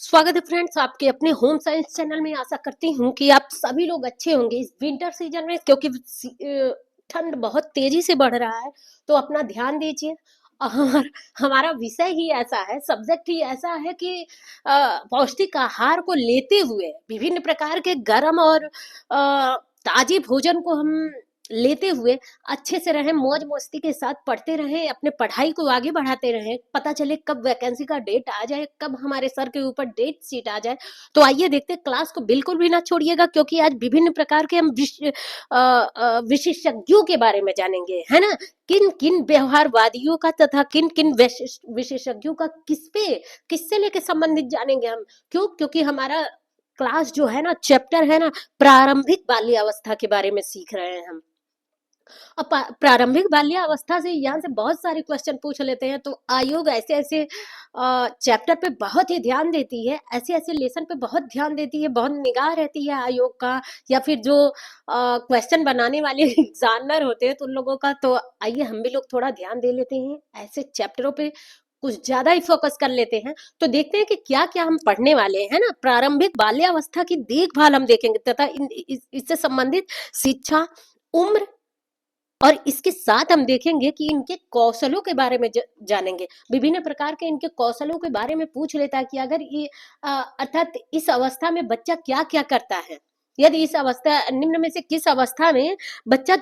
स्वागत है फ्रेंड्स आपके अपने होम साइंस चैनल में। आशा करती हूँ कि आप सभी लोग अच्छे होंगे इस विंटर सीजन में, क्योंकि ठंड बहुत तेजी से बढ़ रहा है। तो अपना ध्यान दीजिए। और हमारा विषय ही ऐसा है, सब्जेक्ट ही ऐसा है कि पौष्टिक आहार को लेते हुए विभिन्न प्रकार के गर्म और ताजे भोजन को हम लेते हुए अच्छे से रहें, मौज मस्ती के साथ पढ़ते रहें, अपने पढ़ाई को आगे बढ़ाते रहें। पता चले कब वैकेंसी का डेट आ जाए, कब हमारे सर के ऊपर डेट शीट आ जाए। तो आइए देखते हैं, क्लास को बिल्कुल भी ना छोड़िएगा, क्योंकि आज विभिन्न प्रकार के हम विशेषज्ञों के बारे में जानेंगे, है ना। किन किन व्यवहारवादियों का तथा किन किन विशेषज्ञों का किससे लेके संबंधित जानेंगे हम। क्यों? क्योंकि हमारा क्लास जो है ना, चैप्टर है ना, प्रारंभिक बाल्यावस्था के बारे में सीख रहे हैं हम। और प्रारंभिक बाल्यावस्था से यहाँ से बहुत सारे क्वेश्चन पूछ लेते हैं। तो आयोग ऐसे ऐसे चैप्टर पे बहुत ही ध्यान देती है, ऐसे ऐसे लेसन पे बहुत ध्यान देती है, बहुत निगाह रहती है आयोग का, या फिर जो क्वेश्चन बनाने वाले एग्जामिनर होते हैं तो उन लोगों का। तो आइए हम भी लोग थोड़ा ध्यान दे लेते हैं, ऐसे चैप्टरों पे कुछ ज्यादा ही फोकस कर लेते हैं। तो देखते हैं कि क्या क्या हम पढ़ने वाले हैं ना। प्रारंभिक बाल्यावस्था की देखभाल हम देखेंगे, तथा इससे संबंधित शिक्षा, उम्र, और इसके साथ हम देखेंगे कि इनके कौशलों के बारे में जानेंगे। विभिन्न प्रकार के इनके कौशलों के बारे में पूछ लेता है कि अगर ये अर्थात इस अवस्था में बच्चा क्या क्या करता है। यदि इस अवस्था निम्न में से किस अवस्था में बच्चा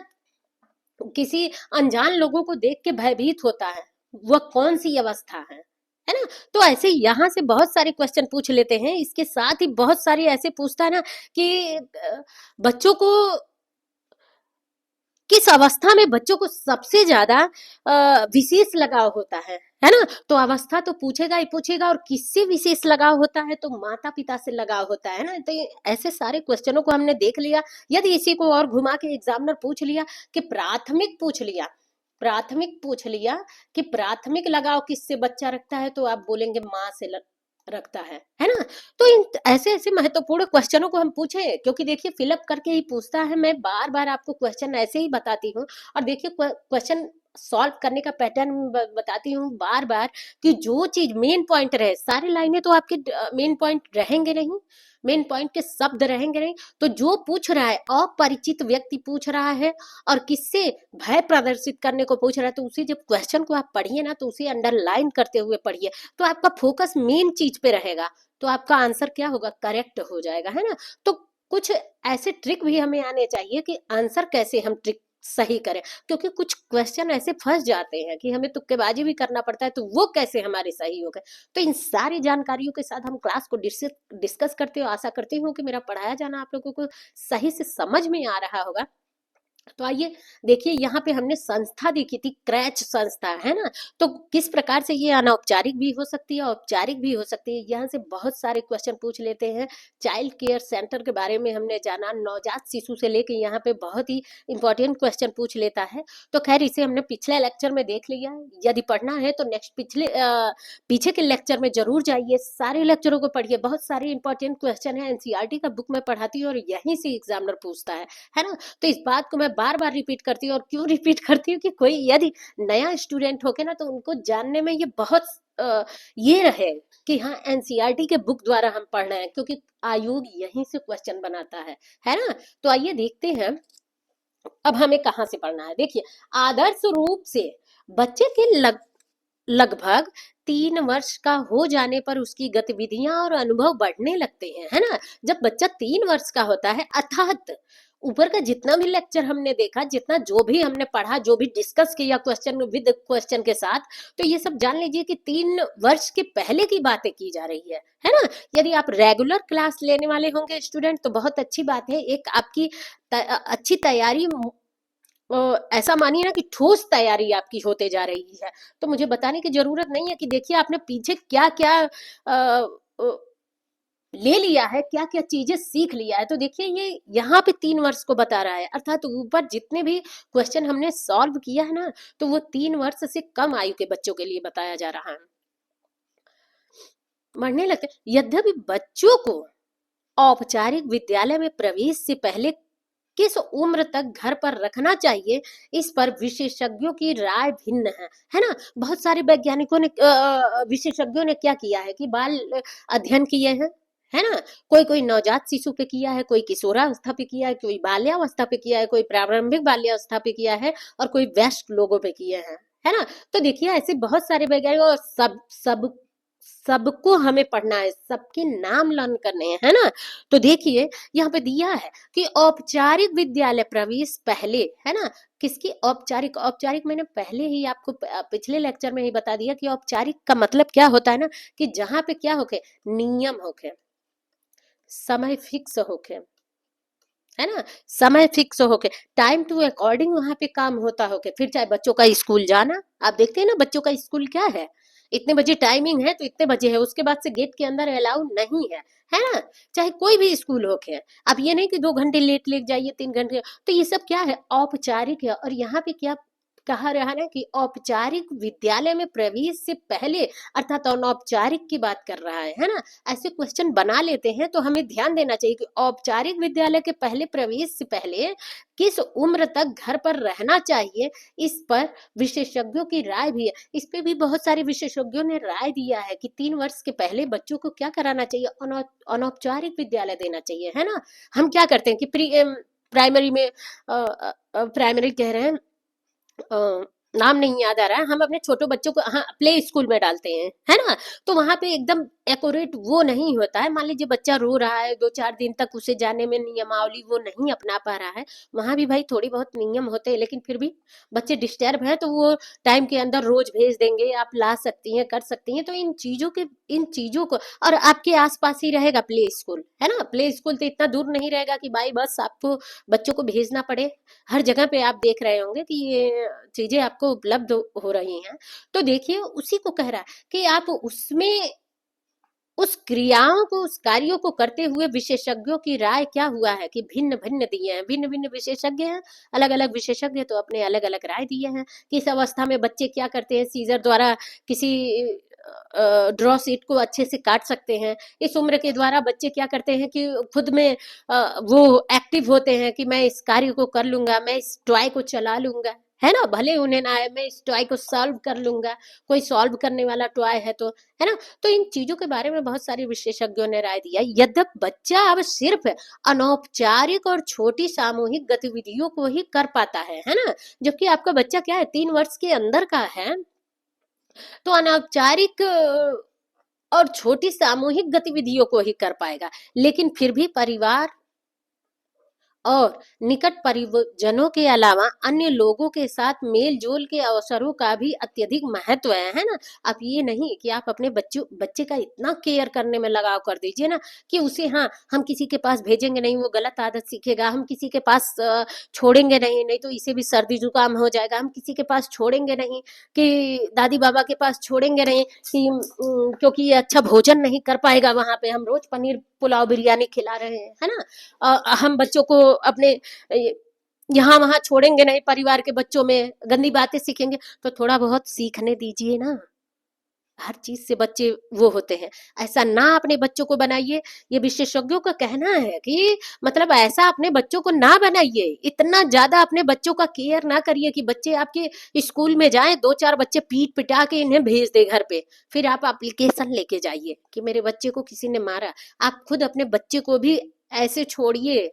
किसी अनजान लोगों को देख के भयभीत होता है, वह कौन सी अवस्था है ना। तो ऐसे यहाँ से बहुत सारे क्वेश्चन पूछ लेते हैं। इसके साथ ही बहुत सारे ऐसे पूछता है ना कि बच्चों को किस अवस्था में बच्चों को सबसे ज्यादा विशेष लगाव होता है ना। तो अवस्था तो पूछेगा ही पूछेगा, और किससे विशेष लगाव होता है, तो माता पिता से लगाव होता है ना। तो ऐसे सारे क्वेश्चनों को हमने देख लिया। यदि इसी को और घुमा के एग्जामिनर पूछ लिया कि प्राथमिक पूछ लिया कि प्राथमिक लगाव किससे बच्चा रखता है, तो आप बोलेंगे माँ से रखता है ना। तो इन ऐसे ऐसे महत्वपूर्ण क्वेश्चनों को हम पूछे, क्योंकि देखिए फिलअप करके ही पूछता है। मैं बार बार आपको क्वेश्चन ऐसे ही बताती हूँ, और देखिए क्वेश्चन सॉल्व करने का पैटर्न बताती हूँ बार बार, कि जो चीज मेन पॉइंट रहे। सारी लाइनें तो आपके मेन पॉइंट रहेंगे नहीं, मेन पॉइंट के शब्द रहेंगे नहीं। तो जो पूछ रहा है, अपरिचित व्यक्ति पूछ रहा है और किससे भय प्रदर्शित करने को पूछ रहा है, तो उसी जब क्वेश्चन को आप पढ़िए ना, तो उसे अंडरलाइन करते हुए पढ़िए, तो आपका फोकस मेन चीज पे रहेगा। तो आपका आंसर क्या होगा, करेक्ट हो जाएगा, है ना। तो कुछ ऐसे ट्रिक भी हमें आने चाहिए कि आंसर कैसे हम ट्रिक सही करें, क्योंकि कुछ क्वेश्चन ऐसे फंस जाते हैं कि हमें तुक्केबाजी भी करना पड़ता है, तो वो कैसे हमारे सही हो गए। तो इन सारी जानकारियों के साथ हम क्लास को डिस्कस करते हो। आशा करती हूँ कि मेरा पढ़ाया जाना आप लोगों को सही से समझ में आ रहा होगा। तो आइए देखिए, यहाँ पे हमने संस्था देखी थी, क्रैच संस्था, है ना। तो किस प्रकार से ये अनौपचारिक भी हो सकती है, औपचारिक भी हो सकती है। यहाँ से बहुत सारे क्वेश्चन पूछ लेते हैं। चाइल्ड केयर सेंटर के बारे में हमने जाना, नवजात शिशु से लेके यहाँ पे बहुत ही इंपॉर्टेंट क्वेश्चन पूछ लेता है। तो खैर इसे हमने पिछले लेक्चर में देख लिया है। यदि पढ़ना है तो नेक्स्ट पीछे के लेक्चर में जरूर जाइए, सारे लेक्चरों को पढ़िए। बहुत सारे इंपॉर्टेंट क्वेश्चन है, एनसीईआरटी का बुक में पढ़ाती हूँ और यहीं से एग्जामिनर पूछता है ना। तो इस बात को मैं बार बार रिपीट करती हूँ। और क्यों रिपीट करती हूँ कि कोई यदि नया स्टूडेंट होके ना, तो उनको जानने में ये बहुत ये रहे कि हाँ, एनसीईआरटी के बुक द्वारा हम पढ़ रहे हैं, क्योंकि आयोग यहीं से क्वेश्चन बनाता है ना। तो आइए देखते हैं अब हमें कहाँ से पढ़ना है। देखिए, आदर्श रूप से बच्चे के लगभग 3 वर्ष का हो जाने पर उसकी गतिविधियां और अनुभव बढ़ने लगते हैं, है ना। जब बच्चा 3 वर्ष का होता है, अर्थात ऊपर का जितना भी लेक्चर हमने देखा, जितना जो भी हमने पढ़ा, जो भी डिस्कस किया क्वेश्चन विद क्वेश्चन के साथ, तो ये सब जान लीजिए कि 3 वर्ष के पहले की बातें की जा रही है ना। यदि आप रेगुलर क्लास लेने वाले होंगे स्टूडेंट, तो बहुत अच्छी बात है, एक आपकी अच्छी तैयारी, ऐसा मानिए ना कि ठोस तैयारी आपकी होते जा रही है। तो मुझे बताने की जरूरत नहीं है कि देखिए आपने पीछे क्या क्या ले लिया है, क्या क्या चीजें सीख लिया है। तो देखिए ये यहाँ पे 3 वर्ष को बता रहा है, अर्थात ऊपर जितने भी क्वेश्चन हमने सॉल्व किया है ना, तो वो 3 वर्ष से कम आयु के बच्चों के लिए बताया जा रहा है। बढ़ने लगते, यद्यपि बच्चों को औपचारिक विद्यालय में प्रवेश से पहले किस उम्र तक घर पर रखना चाहिए, इस पर विशेषज्ञों की राय भिन्न है ना? बहुत सारे वैज्ञानिकों ने विशेषज्ञों ने क्या किया है कि बाल अध्ययन किए हैं, है ना? कोई नवजात शिशु पे किया है, कोई किशोरावस्था पे किया है, कोई बाल्यावस्था पे किया है, कोई प्रारंभिक बाल्यावस्था पे किया है और कोई वयस्क लोगों पे किए हैं, है ना? तो देखिए ऐसे बहुत सारे वैज्ञानिक और सब सब सबको हमें पढ़ना है, सबके नाम लर्न करने हैं, है ना? तो देखिए यहाँ पे दिया है कि औपचारिक विद्यालय प्रवेश पहले, है ना? किसकी औपचारिक? औपचारिक मैंने पहले ही आपको पिछले लेक्चर में ही बता दिया कि औपचारिक का मतलब क्या होता है ना, कि जहां पे क्या होके, नियम होके, समय फिक्स होके, है ना? समय फिक्स होके, टाइम टू अकॉर्डिंग वहां पे काम होता होके, फिर चाहे बच्चों का स्कूल जाना, आप देखते हैं ना बच्चों का स्कूल क्या है, इतने बजे टाइमिंग है तो इतने बजे है, उसके बाद से गेट के अंदर अलाउ नहीं है ना? चाहे कोई भी स्कूल होके, अब ये नहीं कि 2 घंटे लेट लेके जाइए, 3 घंटे, तो ये सब क्या है, औपचारिक है। और यहाँ पे क्या कहा रहा है ना कि औपचारिक विद्यालय में प्रवेश से पहले, अर्थात अनौपचारिक की बात कर रहा है ना? ऐसे क्वेश्चन बना लेते हैं तो हमें ध्यान देना चाहिए कि औपचारिक विद्यालय के पहले प्रवेश से पहले किस उम्र तक घर पर रहना चाहिए, इस पर विशेषज्ञों की राय भी है। इस पे भी बहुत सारे विशेषज्ञों ने राय दिया है कि 3 वर्ष के पहले बच्चों को क्या कराना चाहिए, अनौपचारिक विद्यालय देना चाहिए, है ना? हम क्या करते हैं कि प्राइमरी में प्राइमरी कह रहे हैं, अ, नाम नहीं याद आ रहा है, हम अपने छोटे बच्चों को हाँ प्ले स्कूल में डालते हैं, है ना? तो वहां पे एकदम एक्यूरेट वो नहीं होता है। मान लीजिए बच्चा रो रहा है, 2-4 दिन तक उसे जाने में नियमावली वो नहीं अपना पा रहा है, वहां भी भाई थोड़ी बहुत नियम होते हैं, लेकिन फिर भी बच्चे डिस्टर्ब है तो वो टाइम के अंदर रोज भेज देंगे, आप ला सकती हैं, कर सकती हैं। तो इन चीजों को, और आपके आसपास ही रहेगा प्ले स्कूल, है ना? प्ले स्कूल तो इतना दूर नहीं रहेगा कि भाई बस आपको बच्चों को भेजना पड़े। हर जगह पे आप देख रहे होंगे कि ये चीजें आपको उपलब्ध हो रही हैं। तो देखिए उसी को कह रहा है कि आप उसमें उस क्रियाओं को, उस कार्यों को करते हुए विशेषज्ञों की राय क्या हुआ है कि भिन्न भिन्न दिए हैं, भिन्न भिन्न विशेषज्ञ हैं, अलग अलग विशेषज्ञ तो अपने अलग अलग राय दिए हैं। किस अवस्था में बच्चे क्या करते हैं, सीजर द्वारा किसी ड्रॉ शीट को अच्छे से काट सकते हैं। इस उम्र के द्वारा बच्चे क्या करते हैं कि खुद में वो एक्टिव होते हैं कि मैं इस कार्य को कर लूंगा, मैं इस टॉय को चला लूंगा, है ना? भले उन्हें ना आए, मैं इस टॉय को सॉल्व कर लूंगा, कोई सॉल्व करने वाला टॉय है तो, है ना? तो इन चीजों के बारे में बहुत सारे विशेषज्ञों ने राय दिया। यद्यपि बच्चा अब सिर्फ अनौपचारिक और छोटी सामूहिक गतिविधियों को ही कर पाता है ना? जबकि आपका बच्चा क्या है, 3 वर्ष के अंदर का है, तो अनौपचारिक और छोटी सामूहिक गतिविधियों को ही कर पाएगा। लेकिन फिर भी परिवार और निकट परिजनों के अलावा अन्य लोगों के साथ मेल जोल के अवसरों का भी अत्यधिक महत्व है ना? आप ये नहीं कि आप अपने बच्चे का इतना केयर करने में लगाव कर दीजिए ना कि उसे, हाँ हम किसी के पास भेजेंगे नहीं, वो गलत आदत सीखेगा, हम किसी के पास छोड़ेंगे नहीं, नहीं तो इसे भी सर्दी जुकाम हो जाएगा, हम किसी के पास छोड़ेंगे नहीं, कि दादी बाबा के पास छोड़ेंगे नहीं कि क्योंकि ये अच्छा भोजन नहीं कर पाएगा, वहां पे हम रोज पनीर पुलाव बिरयानी खिला रहे हैं, है ना? हम बच्चों को अपने यहाँ वहां छोड़ेंगे नहीं, परिवार के बच्चों में गंदी बातें सीखेंगे, तो थोड़ा बहुत सीखने दीजिए ना। हर चीज से बच्चे वो होते हैं, ऐसा ना अपने बच्चों को बनाइए। ये विशेषज्ञों का कहना है कि मतलब ऐसा अपने बच्चों को ना बनाइए, इतना ज्यादा अपने बच्चों का केयर ना करिए कि बच्चे आपके स्कूल में जाएं, 2-4 बच्चे पीट पिटा के इन्हें भेज दे घर पे, फिर आप एप्लीकेशन लेके जाइए कि मेरे बच्चे को किसी ने मारा। आप खुद अपने बच्चे को भी ऐसे छोड़िए।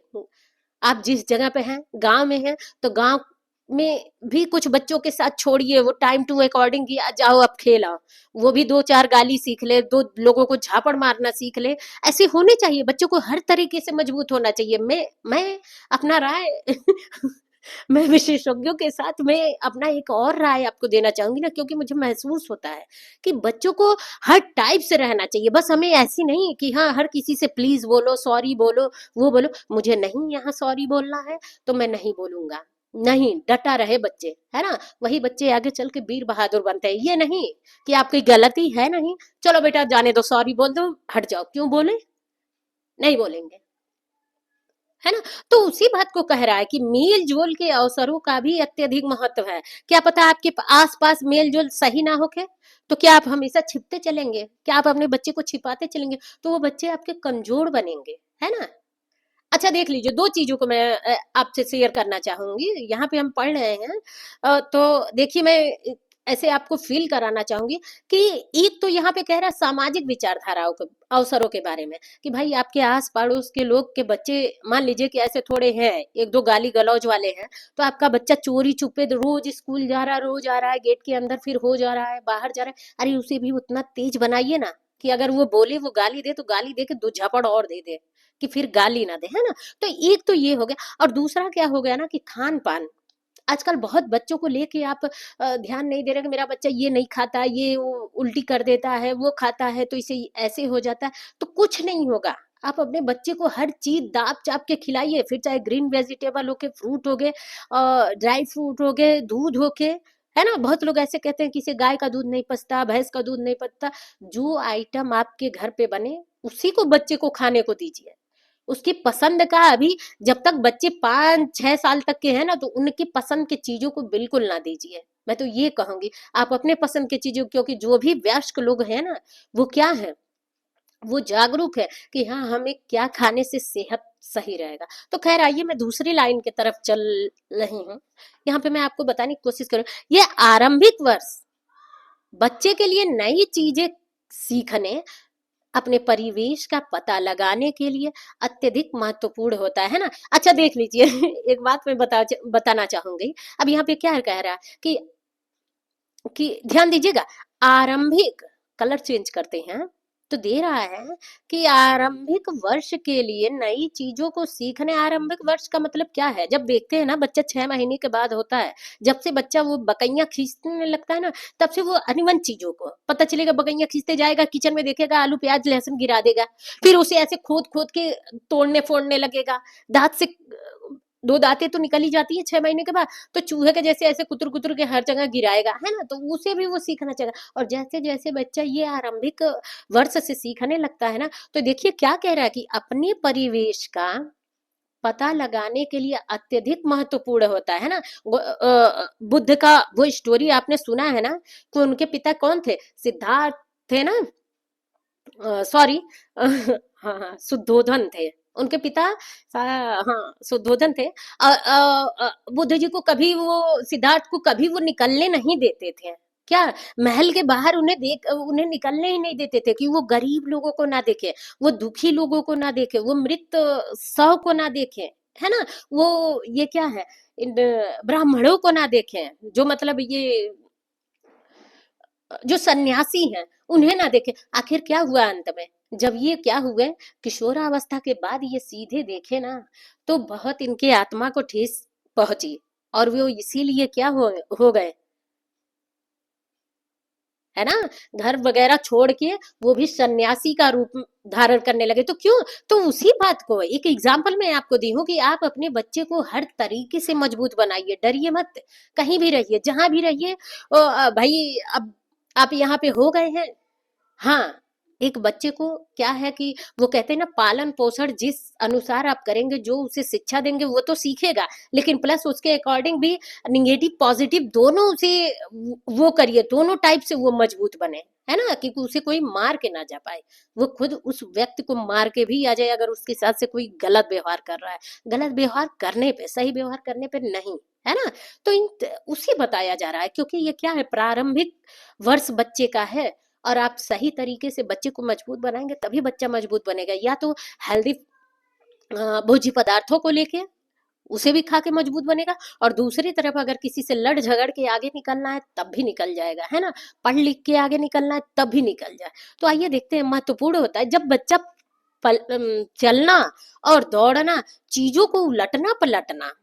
आप जिस जगह पे हैं, गांव में हैं, तो गांव में भी कुछ बच्चों के साथ छोड़िए, वो टाइम टू अकॉर्डिंग किया, जाओ अब खेल आओ, वो भी 2-4 गाली सीख ले, 2 लोगों को झापड़ मारना सीख ले। ऐसे होने चाहिए बच्चों को, हर तरीके से मजबूत होना चाहिए। मैं अपना राय मैं विशेषज्ञों के साथ मैं अपना एक और राय आपको देना चाहूंगी ना, क्योंकि मुझे महसूस होता है कि बच्चों को हर टाइप से रहना चाहिए। बस हमें ऐसी नहीं कि हाँ हर किसी से प्लीज बोलो, सॉरी बोलो, वो बोलो, मुझे नहीं यहाँ सॉरी बोलना है तो मैं नहीं बोलूंगा, नहीं, डटा रहे बच्चे, है ना? वही बच्चे आगे चल के वीर बहादुर बनते हैं। ये नहीं कि आपकी गलती है नहीं, चलो बेटा जाने दो, सॉरी बोल दो, हट जाओ, क्यों बोले? नहीं बोलेंगे, है ना? तो उसी बात को कह रहा है कि मेल जोल के अवसरों का भी अत्यधिक महत्व है। क्या पता आपके आस पास मेल जोल सही ना होके, तो क्या आप हमेशा छिपते चलेंगे? क्या आप अपने बच्चे को छिपाते चलेंगे? तो वो बच्चे आपके कमजोर बनेंगे, है ना? अच्छा देख लीजिए, 2 चीज़ों को मैं आपसे शेयर करना चाहूँगी। यहाँ पे हम पढ़ रहे हैं तो देखिए मैं ऐसे आपको फ़ील कराना चाहूँगी कि एक तो यहाँ पे कह रहा है सामाजिक विचारधाराओं के अवसरों के बारे में, कि भाई आपके आस-पड़ोस के लोग के बच्चे मान लीजिए कि ऐसे थोड़े हैं, 1-2 गाली-गलौज वाले हैं, तो आपका बच्चा चोरी-छुपे रोज़ स्कूल जा रहा है, रोज़ आ रहा है, गेट के अंदर फिर हो जा रहा है, बाहर जा रहा है। अरे उसे भी उतना तेज़ बनाइए ना कि अगर वो बोले, वो गाली दे, तो गाली दे के 2 झपड़ और दे दे। कि फिर गाली ना दे, है ना? तो एक तो ये हो गया और दूसरा क्या हो गया ना कि खान-पान। आजकल बहुत बच्चों को लेके आप ध्यान नहीं दे रहे कि मेरा बच्चा ये नहीं खाता, ये वो उल्टी कर देता है, वो खाता है तो इसे ऐसे हो जाता है, तो कुछ नहीं होगा। आप अपने बच्चे को हर चीज़ दाप-चाप के खिलाइए, फिर चाहे ग्रीन वेजिटेबल हो के, फ्रूट हो गए ड्राई फ्रूट हो गए, दूध हो के, है ना? बहुत लोग ऐसे कहते हैं कि इसे गाय का दूध नहीं पचता, भैंस का दूध नहीं पचता। जो आइटम आपके घर पे बने, उसी को बच्चे को खाने को दीजिए। उसकी पसंद का अभी जब तक बच्चे 5-6 साल तक के हैं ना तो उनकी पसंद की चीज़ों को बिल्कुल ना दीजिए। मैं तो ये कहूँगी, आप अपने पसंद की चीज़ों क्योंकि जो भी वयस्क लोग हैं ना, वो क्या हैं? वो जागरूक है कि हाँ, हमें क्या खाने से सेहत सही रहेगा। तो ख़ैर आइए मैं दूसरी लाइन की तरफ चल रही हूँ। यहाँ पे मैं आपको बताने की कोशिश करूँ, ये आरंभिक वर्ष बच्चे के लिए नई चीज़ें सीखने अपने परिवेश का पता लगाने के लिए अत्यधिक महत्वपूर्ण होता है ना? अच्छा देख लीजिए एक बात मैं बताना चाहूँगी। अब यहाँ पे क्या कह रहा है कि ध्यान दीजिएगा, आरंभिक कलर चेंज करते हैं तो दे रहा है कि आरंभिक वर्ष के लिए नई चीजों को सीखने। आरंभिक वर्ष का मतलब क्या है? जब देखते हैं ना बच्चा 6 महीने के बाद होता है, जब से बच्चा वो बकैया खींचने लगता है ना, तब से वो अनिवन चीजों को पता चलेगा। बकैया खींचते जाएगा, किचन में देखेगा आलू प्याज लहसुन गिरा देगा, फिर उसे ऐसे खोद खोद के तोड़ने फोड़ने लगेगा। दांत से 2 दांतें तो निकल ही जाती है 6 महीने के बाद, तो चूहे के जैसे ऐसे कुतर कुतर के हर जगह गिराएगा, है ना? तो उसे भी वो सीखना चाहिए। और जैसे जैसे बच्चा ये आरंभिक वर्ष से सीखने लगता है ना, तो देखिए क्या कह रहा है कि अपने परिवेश का पता लगाने के लिए अत्यधिक महत्वपूर्ण होता है ना। बुद्ध का वो स्टोरी आपने सुना है ना कि उनके पिता कौन थे? सिद्धार्थ थे ना, सॉरी हाँ हाँ शुद्धोधन थे उनके पिता। हाँ शुद्धोधन थे। बुद्ध जी को कभी वो सिद्धार्थ को कभी वो निकलने नहीं देते थे। क्या महल के बाहर उन्हें निकलने ही नहीं देते थे कि वो गरीब लोगों को ना देखे, वो दुखी लोगों को ना देखे, वो मृत शव को ना देखे, है ना? वो ये क्या है, इन ब्राह्मणों को ना देखे, जो मतलब ये जो सन्यासी हैं उन्हें ना देखे। आखिर क्या हुआ अंत में? जब ये क्या हुए किशोरावस्था के बाद ये सीधे देखे ना, तो बहुत इनके आत्मा को ठेस पहुंची और वो इसीलिए क्या हो गए, है ना? घर वगैरह छोड़ के वो भी सन्यासी का रूप धारण करने लगे। तो क्यों? तो उसी बात को एक एग्जाम्पल मैं आपको दी हूँ कि आप अपने बच्चे को हर तरीके से मजबूत बनाइए, डरिए मत। कहीं भी रहिए, जहां भी रहिए, भाई अब आप यहाँ पे हो गए हैं। हाँ, एक बच्चे को क्या है कि वो कहते हैं ना पालन-पोषण जिस अनुसार आप करेंगे, जो उसे शिक्षा देंगे वो तो सीखेगा, लेकिन प्लस उसके अकॉर्डिंग भी नेगेटिव पॉजिटिव दोनों उसे वो करिए, दोनों टाइप से वो मजबूत बने, है ना? कि उसे कोई मार के ना जा पाए। वो खुद उस व्यक्ति को मार के भी आ जाए अगर उसके साथ से कोई गलत व्यवहार कर रहा है। गलत व्यवहार करने पे, सही व्यवहार करने पे नहीं, है ना? तो उसे बताया जा रहा है क्योंकि ये क्या है प्रारंभिक वर्ष बच्चे का है और आप सही तरीके से बच्चे को मजबूत बनाएंगे तभी बच्चा मजबूत बनेगा। या तो हेल्दी भोज्य पदार्थों को लेके उसे भी खा के मजबूत बनेगा, और दूसरी तरफ अगर किसी से लड़ झगड़ के आगे निकलना है तब भी निकल जाएगा, है ना? पढ़ लिख के आगे निकलना है तब भी निकल जाए। तो आइए देखते हैं, महत्वपूर्ण होता है जब बच्चा चलना और दौड़ना, चीजों को उलटना पलटना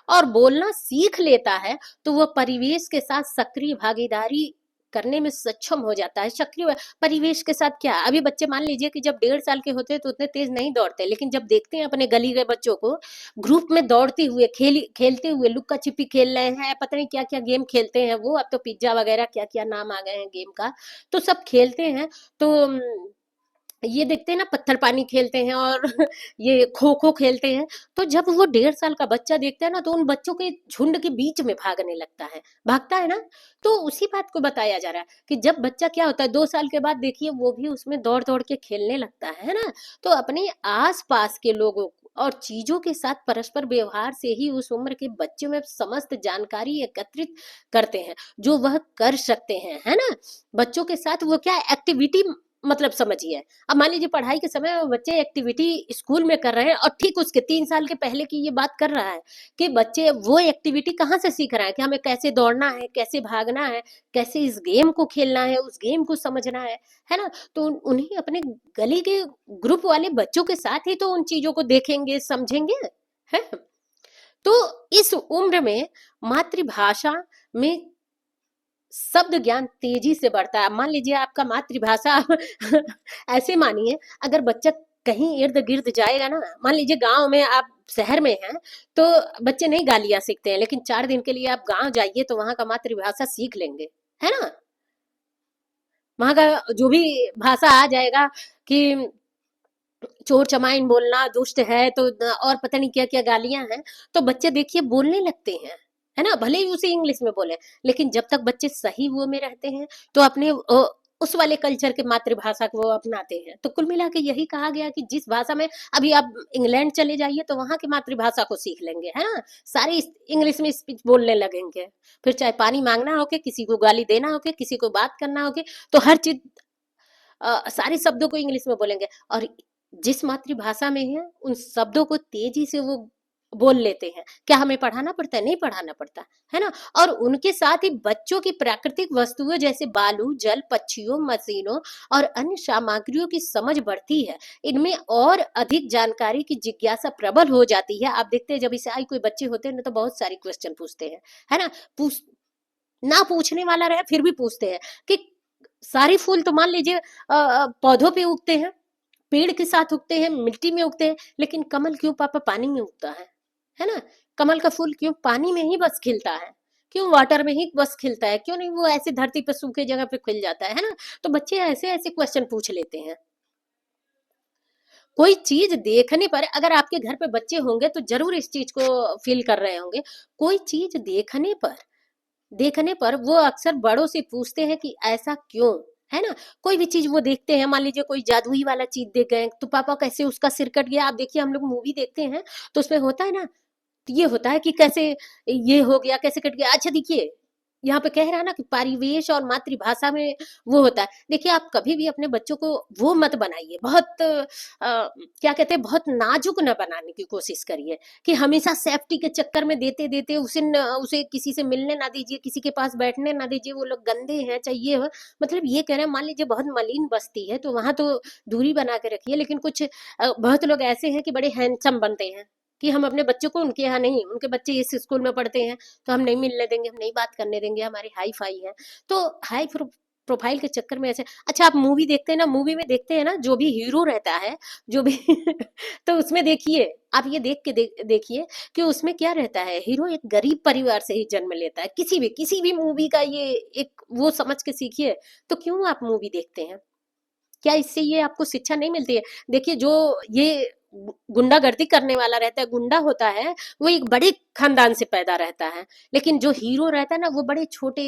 और बोलना सीख लेता है, तो वह परिवेश के साथ सक्रिय भागीदारी करने में सक्षम हो जाता है। सक्रिय परिवेश के साथ क्या, अभी बच्चे मान लीजिए कि जब 1.5 साल के होते हैं तो उतने तेज नहीं दौड़ते, लेकिन जब देखते हैं अपने गली के बच्चों को ग्रुप में दौड़ते हुए खेलते हुए, लुक्का छिपी खेल रहे हैं, पता नहीं क्या क्या गेम खेलते हैं वो, अब तो पिज्जा वगैरह क्या क्या नाम आ गए हैं गेम का, तो सब खेलते हैं। तो ये देखते हैं ना, पत्थर पानी खेलते हैं और ये खो खो खेलते हैं। तो जब वो 1.5 साल का बच्चा देखता है ना, तो उन बच्चों के झुंड के बीच में भागने लगता है, भागता है ना। तो उसी बात को बताया जा रहा है कि जब बच्चा क्या होता है 2 साल के बाद, देखिए वो भी उसमें दौड़ दौड़ के खेलने लगता है ना। तो अपने आस पास के लोगों और चीजों के साथ परस्पर व्यवहार से ही उस उम्र के बच्चे में समस्त जानकारी एकत्रित करते हैं जो वह कर सकते हैं, है ना। बच्चों के साथ वो क्या एक्टिविटी, मतलब समझिए, अब मान लीजिए पढ़ाई के समय वो बच्चे एक्टिविटी स्कूल में कर रहे हैं और ठीक उसके 3 साल के पहले की ये बात कर रहा है कि बच्चे वो एक्टिविटी कहाँ से सीख रहे हैं कि हमें कैसे दौड़ना है, कैसे भागना है, कैसे इस गेम को खेलना है, उस गेम को समझना है ना। तो उन्हें अपने गली के ग्रुप वाले बच्चों के साथ ही तो उन चीजों को देखेंगे, समझेंगे, है। तो इस उम्र में मातृभाषा में शब्द ज्ञान तेजी से बढ़ता है। मान लीजिए आपका मातृभाषा ऐसे मानिए, अगर बच्चा कहीं इर्द गिर्द जाएगा ना, मान लीजिए गांव में, आप शहर में हैं, तो बच्चे नहीं गालियां सीखते हैं, लेकिन 4 दिन के लिए आप गांव जाइए तो वहां का मातृभाषा सीख लेंगे, है ना। वहां का जो भी भाषा आ जाएगा कि चोर चमाइन बोलना, दुष्ट है तो, और पता नहीं क्या क्या गालियां हैं, तो बच्चे देखिए बोलने लगते हैं, है ना। भले ही उसे इंग्लिश में बोले, लेकिन जब तक बच्चे सही वो में रहते हैं तो अपने उस वाले कल्चर के मातृभाषा को वो अपनाते हैं। तो कुल मिला के यही कहा गया कि जिस भाषा में, अभी आप इंग्लैंड चले जाइए तो वहां की मातृभाषा को सीख लेंगे, है ना। सारी इंग्लिश में स्पीच बोलने लगेंगे। फिर चाहे पानी मांगना हो के, किसी को गाली देना हो के, किसी को बात करना हो के, तो हर चीज सारे शब्दों को इंग्लिश में बोलेंगे। और जिस मातृभाषा में है उन शब्दों को तेजी से वो बोल लेते हैं। क्या हमें पढ़ाना पड़ता है? नहीं पढ़ाना पड़ता, है ना। और उनके साथ ही बच्चों की प्राकृतिक वस्तुओं जैसे बालू, जल, पक्षियों, मशीनों और अन्य सामग्रियों की समझ बढ़ती है। इनमें और अधिक जानकारी की जिज्ञासा प्रबल हो जाती है। आप देखते हैं जब ईसाई कोई बच्चे होते हैं ना, तो बहुत सारी क्वेश्चन पूछते हैं, है ना। पूछ ना पूछने वाला रहे फिर भी पूछते हैं कि सारे फूल तो मान लीजिए पौधों पे उगते हैं, पेड़ के साथ उगते हैं, मिट्टी में उगते हैं, लेकिन कमल क्यों पापा पानी में उगता है ना। कमल का फूल क्यों पानी में ही बस खिलता है, क्यों वाटर में ही बस खिलता है, क्यों नहीं वो ऐसे धरती पे सूखे जगह पे खिल जाता है ना। तो बच्चे ऐसे ऐसे क्वेश्चन पूछ लेते हैं। कोई चीज देखने पर, अगर आपके घर पे बच्चे होंगे तो जरूर इस चीज को फील कर रहे होंगे। कोई चीज देखने पर वो अक्सर बड़ों से पूछते हैं कि ऐसा क्यों, है ना। कोई भी चीज वो देखते हैं, मान लीजिए कोई जादुई वाला चीज देख गए तो पापा कैसे उसका सिर कट गया। आप देखिए हम लोग मूवी देखते हैं तो उसमें होता है ना, तो ये होता है कि कैसे ये हो गया, कैसे कट गया। अच्छा देखिए, यहाँ पे कह रहा है ना कि परिवेश और मातृभाषा में वो होता है। देखिए आप कभी भी अपने बच्चों को वो मत बनाइए, बहुत क्या कहते हैं, बहुत नाजुक न बनाने की कोशिश करिए कि हमेशा सेफ्टी के चक्कर में देते देते उसे किसी से मिलने ना दीजिए, किसी के पास बैठने ना दीजिए, वो लोग गंदे हैं चाहिए हो। मतलब ये कह रहे हैं, मान लीजिए बहुत मलिन बस्ती है तो वहां तो दूरी बना के रखिए, लेकिन कुछ बहुत लोग ऐसे हैं कि बड़े हैंडसम बनते हैं कि हम अपने बच्चों को उनके यहाँ नहीं, उनके बच्चे इस स्कूल में पढ़ते हैं तो हम नहीं मिलने देंगे, हम नहीं बात करने देंगे, हमारे हाई फाई है। तो हाई प्रोफाइल के चक्कर में ऐसे। अच्छा आप मूवी देखते हैं ना, मूवी में देखते हैं ना जो भी हीरो रहता है, जो भी तो उसमें देखिए, आप ये देखिए कि उसमें क्या रहता है, हीरो एक गरीब परिवार से ही जन्म लेता है। किसी भी मूवी का ये एक वो समझ के सीखिए। तो क्यों आप मूवी देखते हैं? क्या इससे ये आपको शिक्षा नहीं मिलती है? देखिए जो ये गुंडागर्दी करने वाला रहता है, गुंडा होता है, वो एक बड़े खानदान से पैदा रहता है। लेकिन जो हीरो रहता है ना, वो बड़े छोटे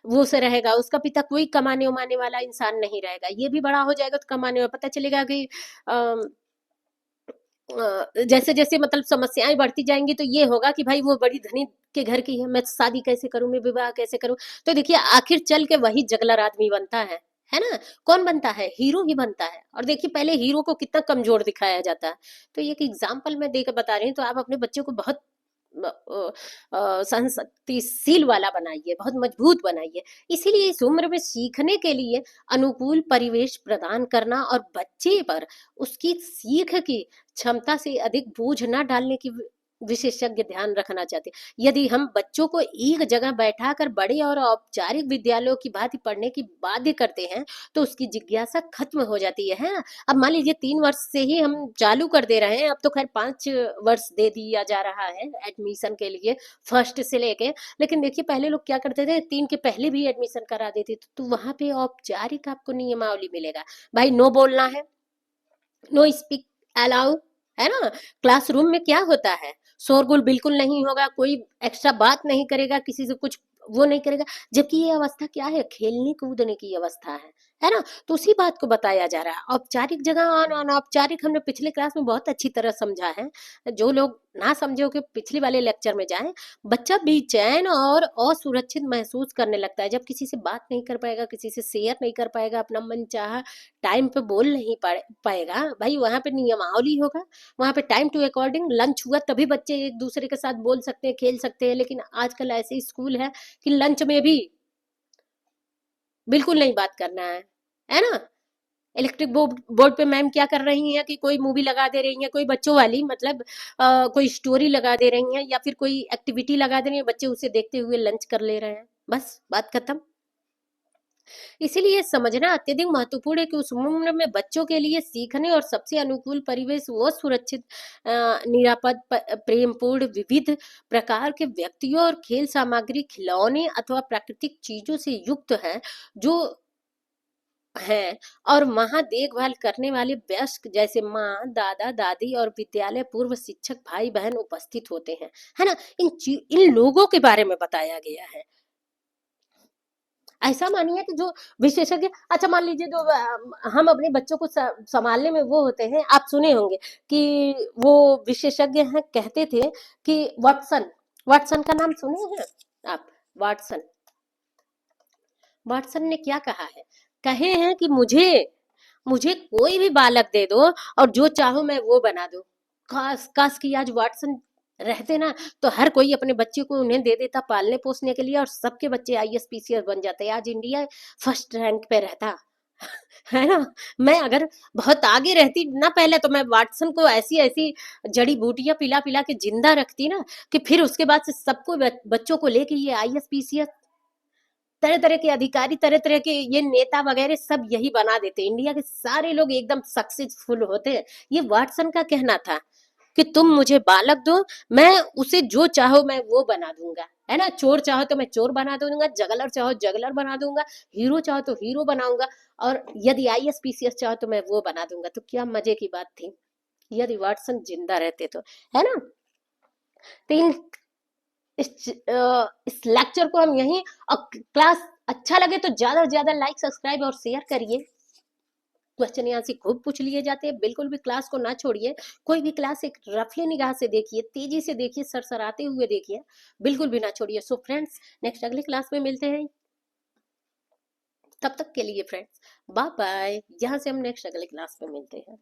वो से रहेगा, उसका पिता कोई कमाने उमाने वाला इंसान नहीं रहेगा। ये भी बड़ा हो जाएगा तो कमाने में पता चलेगा कि जैसे जैसे मतलब समस्याएं बढ़ती जाएंगी तो ये होगा कि भाई वो बड़ी धनी के घर की है, मैं शादी कैसे करूं, मैं विवाह कैसे करूं। तो देखिए आखिर चल के वही जगलर आदमी बनता है ना। कौन बनता है? हीरो ही बनता है। और देखिए पहले हीरो को कितना कमजोर दिखाया जाता है। तो ये एक एग्जाम्पल मैं देकर बता रही हूँ। तो आप अपने बच्चे को बहुत सहनशक्तिशील वाला बनाइए, बहुत मजबूत बनाइए। इसीलिए इस उम्र में सीखने के लिए अनुकूल परिवेश प्रदान करना और बच्चे पर उसकी सीख की क्षमता से अधिक बोझ ना डालने की विशेषज्ञ ध्यान रखना चाहते हैं। यदि हम बच्चों को एक जगह बैठाकर बड़े और औपचारिक विद्यालयों की भांति पढ़ने की बाध्य करते हैं तो उसकी जिज्ञासा खत्म हो जाती है ना। अब मान लीजिए 3 वर्ष से ही हम चालू कर दे रहे हैं, अब तो खैर 5 वर्ष दे दिया जा रहा है एडमिशन के लिए, फर्स्ट से लेके। लेकिन देखिए पहले लोग क्या करते थे, 3 के पहले भी एडमिशन करा देते थे, तो वहां पे औपचारिक आपको नियमावली मिलेगा। भाई नो बोलना है, नो स्पीक अलाउ, है ना। क्लासरूम में क्या होता है, शोरगुल बिल्कुल नहीं होगा, कोई एक्स्ट्रा बात नहीं करेगा, किसी से कुछ वो नहीं करेगा। जबकि ये अवस्था क्या है, खेलने कूदने की अवस्था है ना। तो उसी बात को बताया जा रहा है। औपचारिक जगह और अनौपचारिक हमने पिछले क्लास में बहुत अच्छी तरह समझा है। जो लोग ना समझे हो कि पिछले वाले लेक्चर में जाएं। बच्चा बेचैन और असुरक्षित महसूस करने लगता है जब किसी से बात नहीं कर पाएगा, किसी से शेयर नहीं कर पाएगा, अपना मन चाहा टाइम पे बोल नहीं पाएगा। भाई वहां पे नियमावली होगा, वहां पे टाइम टू अकॉर्डिंग लंच हुआ तभी बच्चे एक दूसरे के साथ बोल सकते हैं, खेल सकते हैं। लेकिन आजकल ऐसे स्कूल है कि लंच में भी बिल्कुल नहीं बात करना है ना। इलेक्ट्रिक बोर्ड बोर्ड पे मैम क्या कर रही हैं कि कोई मूवी लगा दे रही हैं, कोई बच्चों वाली, मतलब कोई स्टोरी लगा दे रही हैं या फिर कोई एक्टिविटी लगा दे रही है, बच्चे उसे देखते हुए लंच कर ले रहे हैं, बस बात खत्म। इसीलिए समझना अत्यधिक महत्वपूर्ण है कि उस उम्र में बच्चों के लिए सीखने और सबसे अनुकूल परिवेश वो सुरक्षित, निरापद, प्रेमपूर्ण, विविध प्रकार के व्यक्तियों और खेल सामग्री, खिलौने अथवा प्राकृतिक चीजों से युक्त है जो है। और वहां देखभाल करने वाले वयस्क जैसे माँ, दादा, दादी और विद्यालय पूर्व शिक्षक, भाई बहन उपस्थित होते हैं, है ना। इन लोगों के बारे में बताया गया है। ऐसा मानिए कि जो विशेषज्ञ, अच्छा मान लीजिए जो हम अपने बच्चों को संभालने में वो होते हैं, आप सुने होंगे कि वो विशेषज्ञ हैं, कहते थे कि वाटसन, वाटसन का नाम सुने हैं आप। वाटसन, वाटसन ने क्या कहा है, कहे हैं कि मुझे मुझे कोई भी बालक दे दो और जो चाहो मैं वो बना दो। काश काश कि आज वाटसन रहते ना, तो हर कोई अपने बच्चे को उन्हें दे देता पालने पोसने के लिए और सबके बच्चे आईएएस पीसीएस बन जाते। आज इंडिया फर्स्ट रैंक पे रहता, है ना। मैं अगर बहुत आगे रहती ना पहले, तो मैं वाटसन को ऐसी ऐसी जड़ी बूटियां पिला पिला के जिंदा रखती ना, कि फिर उसके बाद से सबको बच्चों को लेके ये आईएएस पीसीएस, तरह तरह के अधिकारी, तरह तरह के ये नेता वगैरह सब यही बना देते। इंडिया के सारे लोग एकदम सक्सेसफुल होते हैं। ये वाटसन का कहना था कि तुम मुझे बालक दो, मैं उसे जो चाहो मैं वो बना दूंगा, है ना। चोर चाहो तो मैं चोर बना दूंगा, जगलर चाहो जगलर बना दूंगा, हीरो चाहो तो हीरो बनाऊंगा, और यदि आईएएस पीसीएस चाहो तो मैं वो बना दूंगा। तो क्या मजे की बात थी यदि वाटसन जिंदा रहते तो, है ना। तो इस लेक्चर को हम यहीं, और क्लास अच्छा लगे तो ज्यादा से ज्यादा लाइक, सब्सक्राइब और शेयर करिए। क्वेश्चन यहाँ से खूब पूछ लिए जाते हैं, बिल्कुल भी क्लास को ना छोड़िए। कोई भी क्लास एक रफली निगाह से देखिए, तेजी से देखिए, सरसराते हुए देखिए, बिल्कुल भी ना छोड़िए। सो फ्रेंड्स, नेक्स्ट अगले क्लास में मिलते हैं। तब तक के लिए फ्रेंड्स बाय बाय। यहाँ से हम नेक्स्ट अगले क्लास में मिलते हैं।